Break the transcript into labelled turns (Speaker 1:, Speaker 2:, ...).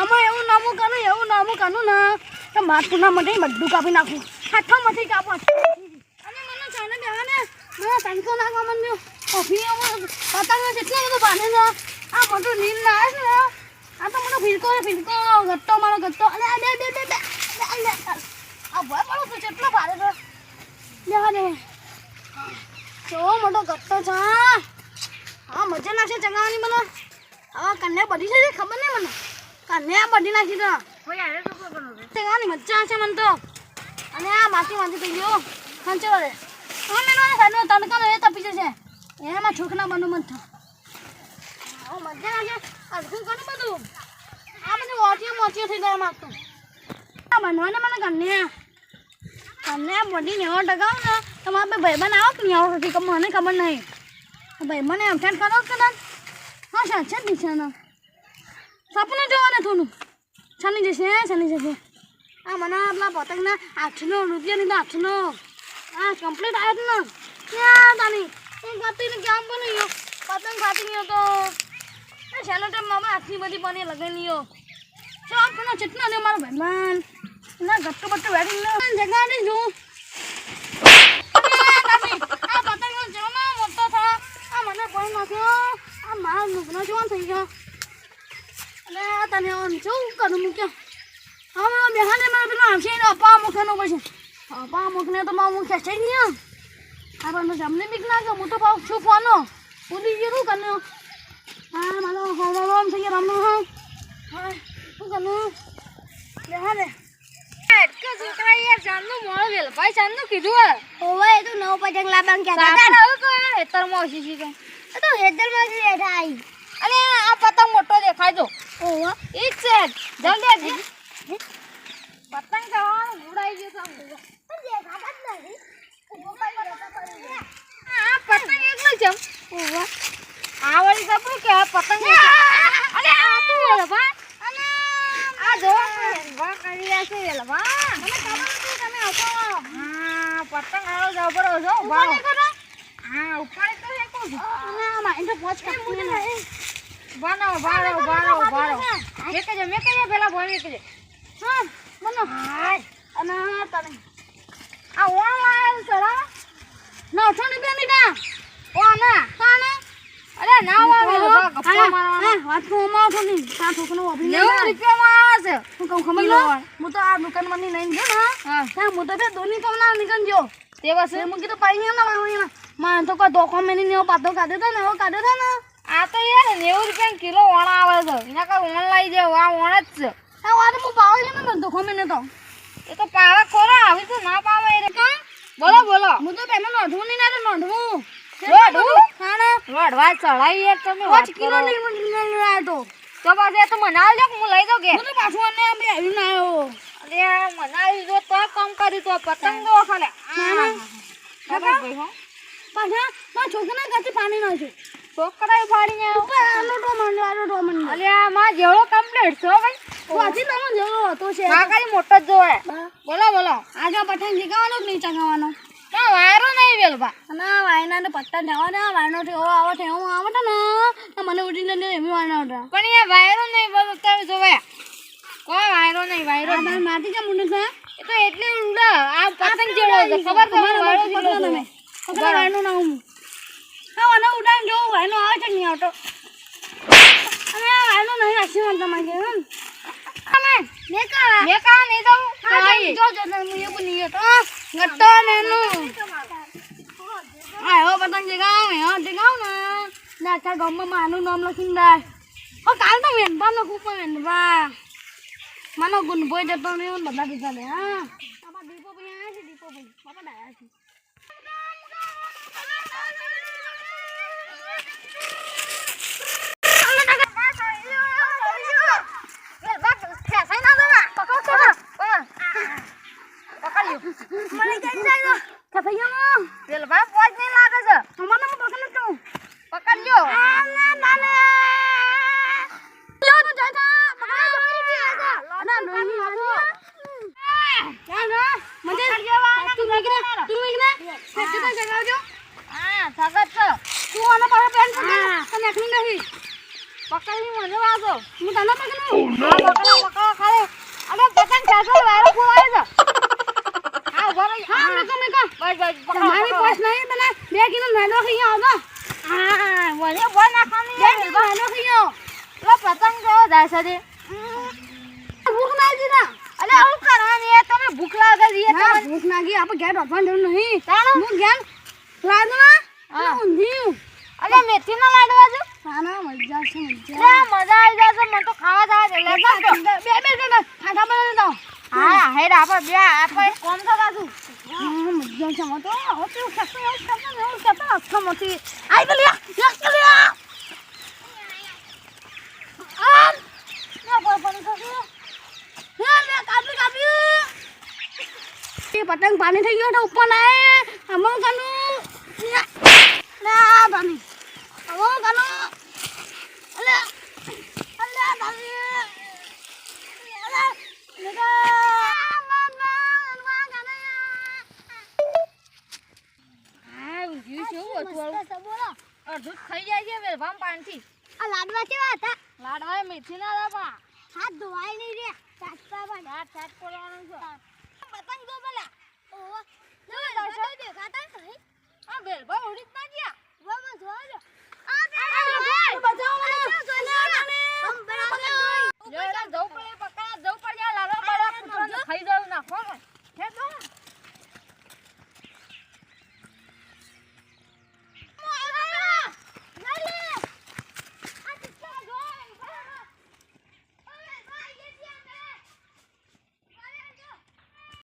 Speaker 1: આમાં એવું નામું કરું ને તો માટુના માટે બધું કાપી નાખું હાથમાંથી કાપો અને મને ચાને બેહાને મને તણકો નાખવા માંડ્યો ઓફીમાં પતંગ કેટલો બધો બાંધે છે આ મોટું નીલ ના આવે છે આ તો મને ફિરકો ગટ્ટો મારો ગટ્ટો અને આ બે આ ભય પડો તો કેટલો ભારે છે બેહાને કેવો મોટો ગટ્ટો છે હા મજા નાખશે ચગાવવાની મને હવે કન્યા બધી છે ખબર નહીં મને કન્યા બધી નાખી તો ચગાવવાની મજા છે મને તો અને આ માથી થઈ ગયો ખંચો રે મેં તણકા એ તપી જશે એમાં છોકરા બનવું મત મજા નાખે અડધું ઘણું બધું આ બધું મોટીઓ થઈ ગયા માગતું આ બનવાને મને કન્યા બધી નેવો ટકાવ ને તો મારા ભાઈબંધ આવો કે નહીં આવો મને ખબર નહીં ભાઈબંધને એમ ફેટ કરો કદાચ હા સાચે જ દિશાનો સપનું જોવાને થોડું છાની જશે આ મને આપણા પતંગના 800 રૂપિયા નહીં તો 800 હા કમ્પ્લીટ આવ્યો ને ક્યાં તાની એક વાતીને કામ પણ નહીં પતંગ ફાટી ગયો તો છેલ્લો ટાઈમ મામા આટલી બધી બની લગાવી લ્યો ચાલ પણ ચેટલો ને મારો ભાઈબંધ ના ગટ્ટુ બટ્ટુ વેડી જગાડી જો આ પતંગ જેવો મોટો થા આ મને કોઈ નાખ્યો આ મારો નુકનો જોવા થઈ ગયો અને તને શું કરું મૂક્યો હવે બેહાને મારે પેલો આવશે ને અપા મુખનો પછી અપા મુખને તો મારું મુખ ખેંચાઈ ગયો આ પણ જમને બીક ના ગયો મોટો પાવ છું ફોનો ઉડી ગયો કર્યો હા મારો રામ થઈ ગયો રામ હા શું કર્યું બેહાને છોકરા યાર ચાંદનું મોડો વેલ ભાઈ ચાંદનું કીધું ઓવે એ તો નવ પતંગ લાવવાનું કહેતા હતા હેતરમાં ઓછી છે તો હેતરમાં જ બેઠા આવી અને આ પતંગ મોટો દેખાય જો ઓવે ઈ જ છે જલ્દી પતંગ જવાનું ઉડાઈ ગયો સામ દેખાતા જ નથી આ પતંગ એકલો છે ઓવે આ વાળી ખબર કે પતંગ અરે આ તું બોલ ભાઈ અને આ જો વા કરી રહ્યા છે વેલવા મને ખબર નથી તમે આવતો હા પતંગ આવો જબરો છો બારો હા ઉપર તો હે કો અને આ માઈન તો પોચ કાપી ને બારો મેકે જે પેલા બોલી કે હા બનો હાય અને તને આ ઓનલાઈન સરા ના છોડી દે નીડા ઓ ના કાને અરે ના આવે ગપ્પા મારવાનો વાત કો માં તો ની સા ઠોકનો ઓભી 90 રૂપિયા માં છે હું કહું ખબર લો હું તો આ દુકાન માં ની લઈને ગયો હા હા હું તો બે દોની કમના નીકળ ગયો તે વસે હું કીધું પાઈ ના મારવાની માં તો કોઈ દોખો મેની ને પાતો કાઢે તો ને કાઢે તો ને આ તો યાર 90 રૂપિયા કિલો ઓણા આવે છે એના કા ઓણ લઈ જાવ આ ઓણ જ છે આ વાત હું પાવે ને મને દોખો મેને તો એ તો પાવા ખોરો આવી તો ના પાવે રે કા બોલો હું તો પેલો નોઢું ની ના નોઢું લોડવા ચડાઈ યાર તમે 5 કિલો ની લાયો તો પાછે તો મનાલ જો હું લઈ દઉં કે હું તો પાછું અને અમે આવી ના આવ્યો અરે મનાલ જો તો કામ કરી તો પતંગ દો ખાલે ખબર ભાઈ હો પાછા માં છોકરા કાચી પાણી નાખ્યું છોકરાએ ફાડીને આલો ટો મંડ્યો અલ્યા માં જેવો કમ્પ્લીટ છો ભાઈ વાથી તમે જેવો હતો છે માં કાઈ મોટો જ જોવે બોલો આજે પતંગ જીગાવાનો કે નહીં ચગાવવાનો ના વાયરો નહીં વેલબા ના વાયના ને પત્તા દેવાના વાયનો ઠેવો આવટે ને મને ઉડીને લે એમ વાયનો પણ એ વાયરો નહીં બોલો તમે જોવે કોઈ વાયરો નહીં વાયરો આ માટી કે મુંડે છે એ તો એટલે ઉડા આ પતંગ જેવો છે ખબર તમારે વાયરો જેવો તમે ખબર વાયનો ના હું હા વાનો ઉડાન જો વાયનો આવે છે નહીં આવતો અને વાયનો નહીં રાખી મન તમારે અમે મેકા નહીં દઉં કાઈ જો હું એ બની તો ગટ્ટો ને નું આયો પતંગ જગાવ ને ના ચાલ ગમ્મા માનું નામ લખીને દે ઓ કાલ તો વેનબા નો કુપો વેનબા માનો ગુણ બોય જતો ને બધા દીધા લે હા બાપા દીપો ભાઈ આયા છે બાપા ડાયા છે મને કઈ જાય કે ભૈયા વેલ ભાઈ પોજ નહીં લાગે છે મને પકડ તો પકડજો ના માને લો તો જાતા ના નોની મારો ના મને જવા તું મેગને સચ્ચો જગાવજો હા સગત તું આના પર પેન અને આખની નહીં પકડની મને વાગો હું તને પકડું પકડો ખાલી અરે પતંગ ચાસો વાળો ફોડાય છે હા બરાબર હા મેકો બસ મારી પાસ નહીં તને 2 કિલો નાનો ખઈ આવતો હા મને બોલ નાખવાની 2 કિલો નાનો ખઈ આવ લો પતંગ જો જાય છે ભૂખ લાગી ના અલે આવું કરવાની હે તમે ભૂખ લાગે છે ના ભૂખ લાગી આપણે ઘેર રોટવાનું જરૂર નહીં તાણો હું ઘેર લાડવા હા ઊંધિયું અલે મેથી ના લાડવા જો ના મજા છે મજા આવી જશે મને તો ખાવા જાય લે બે ખાટા બને દો હા હેડ આપણે કોમ તો કાશું મજા છે મતો ઓતું સતો અખમતી આઈ તો લે આમ ના પર કાપી પતંગ પાણી થઈ ગયો તો ઉપર ના અમો કનું ના પાણી અમો કનું અલે અલે પાણી અલે લેકા મામા ગાના આ ઉજી છે ઓટવાળું બોલો અડધું ખાઈ જાય છે વેલભામ પાણીથી આ લાડવા કેવા હતા લાડવા મેથી ના લાવા હાથ ધોવાય નહીં રે ચાટવા બન ચાટ કરવાનું છે પતંગ દો ભલા ઓ લે દર્શો દેખાતા નહીં આ વેલભાઈ ઉડી ના ગયા વામાં જોજો આ બચાવો મને હમ બરાબર